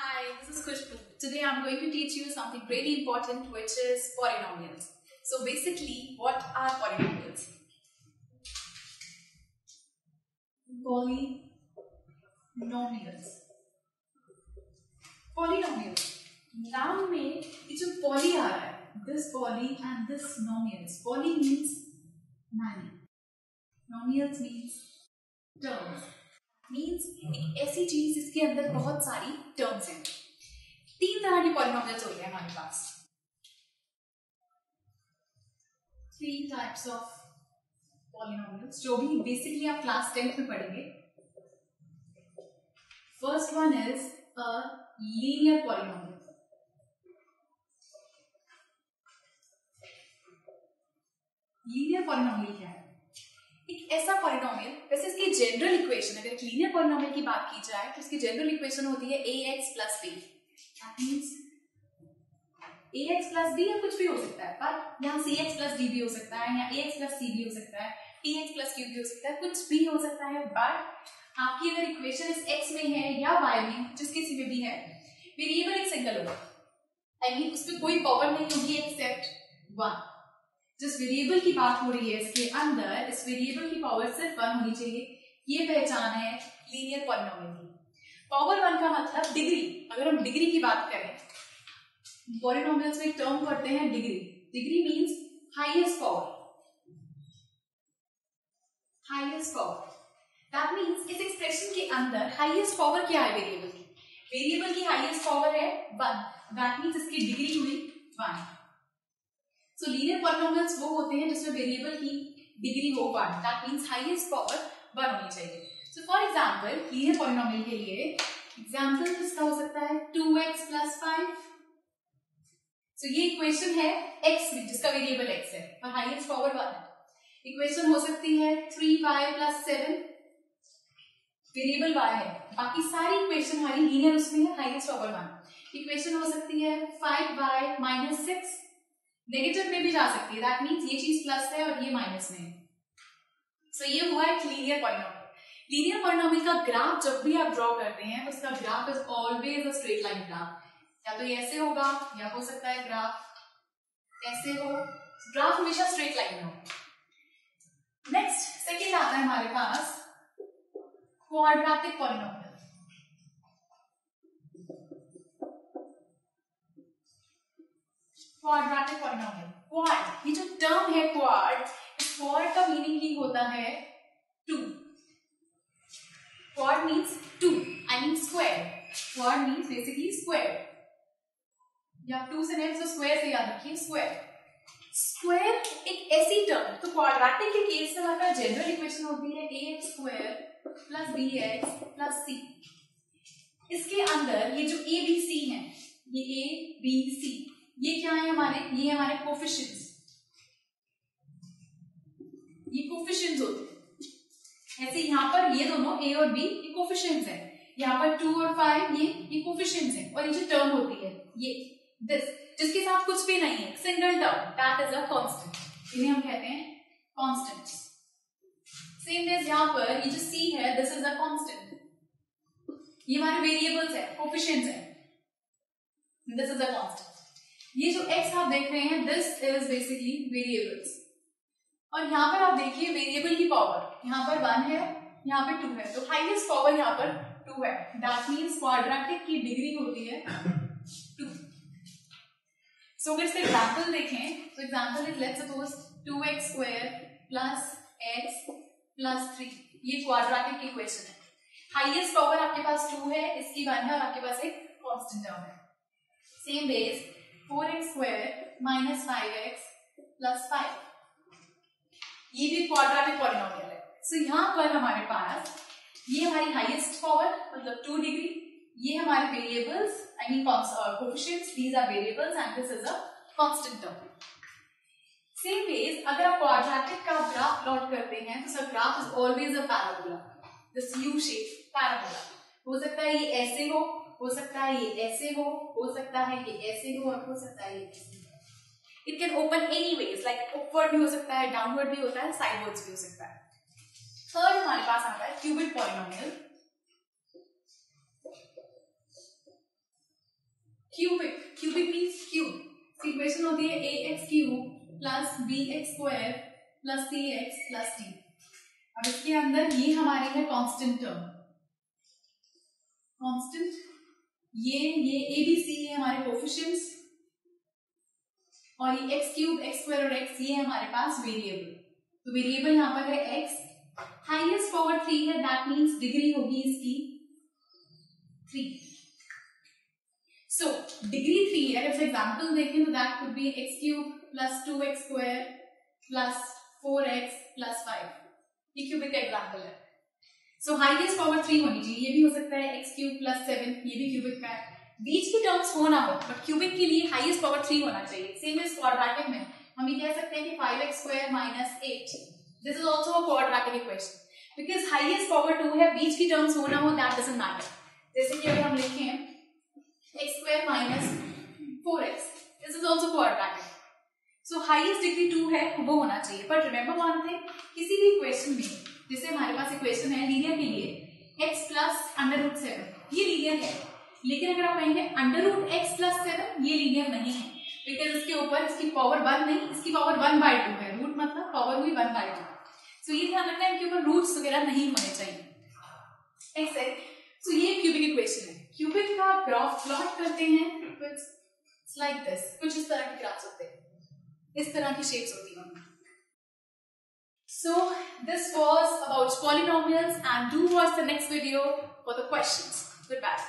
Hi, this is Khushbu. Today I'm going to teach you something really important, which is polynomials. So basically, what are polynomials? Polynomials. नाम में ये जो poly आ रहा है, this poly and this nomials. Poly means many. Nomials means terms. Means एक ऐसी चीज जिसके अंदर बहुत सारी terms हैं. तीन तरह के polynomials होते हैं हमारे पास. Three types of polynomials, जो भी basically आप class 10th में पढ़ेंगे. First one is a linear polynomial. Linear polynomial क्या है? एक ऐसा पॉलिनोमियल, वैसे इसकी जनरल इक्वेशन, अगर एक लीनियर पॉलिनोमियल की बात की जाए तो इसकी जनरल इक्वेशन होती है ax plus b. That means ax plus b या कुछ भी हो सकता है, पर यहाँ cx plus d भी हो सकता है, या ax plus c भी हो सकता है, tx plus q भी हो सकता है, कुछ भी हो सकता है. बट आपकी अगर इक्वेशन इस x में है या y में, जिस किसी में भी है, वेरिएबल एक सिंगल होगा. आई मीन उस पर कोई पावर नहीं होगी एक्सेप्ट 1. जिस वेरिएबल की बात हो रही है इसके अंदर, इस वेरिएबल की पावर सिर्फ 1 होनी चाहिए. ये पहचान है लीनियर पॉलिनोमियल की. पावर 1 का मतलब डिग्री. अगर हम डिग्री की बात करें, पॉलिनोमियल्स में एक टर्म पढ़ते हैं degree. Degree means highest power. Highest power that means इस एक्सप्रेशन के अंदर हाईएस्ट पावर क्या है वेरिएबल की? वेरिएबल की हाईएस्ट पावर है 1. दैट मींस इसकी डिग्री हुई 1. So linear polynomials वो होते हैं जिसमें वेरिएबल की डिग्री हो 1. That means highest power 1 होनी चाहिए. So for example, linear polynomial के लिए एग्जाम्पल इसका हो सकता है 2x plus 5. So ये इक्वेशन है x में, जिसका वेरिएबल x है और हाईएस्ट पावर 1 है. इक्वेशन हो सकती है 3y plus 7. वेरिएबल y है. बाकी सारी इक्वेशन हमारी लीनियर उसमें है, हाईएस्ट पावर 1. इक्वेशन हो सकती है 5y minus 6. नेगेटिव में भी जा सकती है. दैट मींस ये चीज प्लस है और ये माइनस में है. सो ये हुआ एक लीनियर पॉलिनोमियल. लीनियर पॉलिनोमियल का ग्राफ जब भी आप ड्रॉ करते हैं, उसका graph is always a straight line graph. या तो ये ऐसे होगा, या हो सकता है ग्राफ ऐसे हो. ग्राफ हमेशा स्ट्रेट लाइन में हो. नेक्स्ट सेकेंड आता है हमारे पास quadratic polynomial. Quadratic polynomial. Quad, ये जो टर्म है क्वाड, क्वाड का मीनिंग ही होता है 2. Quad means 2, I mean square. Quad means basically square. या 2 से नेक्स्ट स्क्वायर से याद रखिए, स्क्वायर. स्क्वायर एक ऐसी टर्म, तो क्वाड्रेटिक के केस में हमारा जनरल इक्वेशन होती है ax square plus bx plus c. इसके अंदर ये जो a b c है, ये a b c, ये क्या है हमारे? ये हमारे कोफिशिएंट्स. ये कोफिशिएंट्स होते हैं. ऐसे यहाँ पर ये दोनों a और b ये कोफिशिएंट्स हैं. यहाँ पर 2 और 5 ये कोफिशिएंट्स हैं. और ये जो टर्म होती है ये दिस, जिसके साथ कुछ भी नहीं है, single term, that is a constant. इन्हें हम कहते हैं कांस्टेंट्स. सेम वेज यहाँ पर ये जो c है, दिस इज अ कांस्टेंट. ये हमारे वेरिएबल्स है, कोफिशिएंट्स है. This is a constant. ये जो x आप देख रहे हैं, दिस इज बेसिकली वेरिएबल्स. और यहाँ पर आप देखिए वेरिएबल की पावर, यहाँ पर 1 है, यहाँ पे 2 है, तो हाईएस्ट पावर यहाँ पर 2 है. दैट मींस क्वाड्रेटिक की डिग्री होती है 2. सो अगर इसका एग्जांपल देखें, तो example is let's suppose 2x square plus x plus 3. ये क्वाड्रेटिक की इक्वेशन है. हाईएस्ट पावर आपके पास 2 है, इसकी 1 है, और आपके पास एक कांस्टेंट टर्म है. Same way 4x square minus 5x plus 5. ये भी क्वाड्रेटिक पॉलिनोमियल है. सो यहाँ पर हमारे पास ये हमारी हाईएस्ट पावर मतलब 2 डिग्री, ये हमारे variables, I mean coefficients, these are variables and this is a constant term. Same way अगर आप क्वाड्रेटिक का ग्राफ प्लॉट करते हैं, तो sir graph is always a parabola. This U shape parabola. हो सकता है ये ऐसे हो सकता है ये ऐसे हो सकता है ये ऐसे हो, और हो सकता है ये ऐसे. It can open any ways, like upward भी हो सकता है, डाउनवर्ड भी होता है, साइडवर्ड्स भी हो सकता है. थर्ड हमारे पास आता है cubic polynomial. Cubic means cube. Equation होती है ax cube plus bx square plus cx plus d। अब इसके अंदर ये हमारी है कांस्टेंट टर्म, कांस्टेंट, ये a b c है हमारे कोफिशिएंट्स, और ये x क्यूब x स्क्वायर और x ये है हमारे पास वेरिएबल। तो वेरिएबल यहाँ पर है x, हाईएस्ट पावर 3 है, दैट मीन्स डिग्री होगी इसकी 3। सो डिग्री 3 है। अगर एग्जाम्पल देखें तो that could be x cube plus 2x square plus 4x plus 5। ये क्यूबिक का एग्जाम्पल है। सो हाईएस्ट पावर 3 होनी चाहिए। ये भी हो सकता है x क्यूब प्लस 7, ये भी क्यूबिक का है। बीच की टर्म्स हो ना हो, बट क्यूबिक के लिए हाईएस्ट पावर 3 होना चाहिए। सेम इज क्वाड्रेटिक में हम ये कह सकते हैं कि 5x square minus 8, this is also a quadratic equation, because highest power 2 है, बीच की टर्म्स हो ना हो दैट डजंट मैटर। जैसे कि अगर हम लिखें x square minus 4x, this is also quadratic. So highest degree 2 है, वो होना चाहिए। बट रिमेंबर वन थिंग, किसी भी इक्वेशन में, जैसे हमारे पास इक्वेशन है लीनियर के लिए x प्लस √7, ये लीनियर है। लेकिन अगर आप कहेंगे √x प्लस 7, ये लीनियर नहीं है, बिकॉज इसके ऊपर इसकी पावर 1 नहीं, इसकी पावर 1/2 है। रूट मतलब पावर हुई 1/2। सो ये ध्यान रखना है, इनके ऊपर रूट्स वगैरह नहीं होने चाहिए। सो ये क्यूबिक इक्वेशन है। क्यूबिक का ग्राफ प्लॉट करते हैं, इट्स लाइक दिस, कुछ इस तरह के ग्राफ्स होते हैं, इस तरह की शेप्स होती हैं। So this was about polynomials, and do watch the next video for the questions. Goodbye.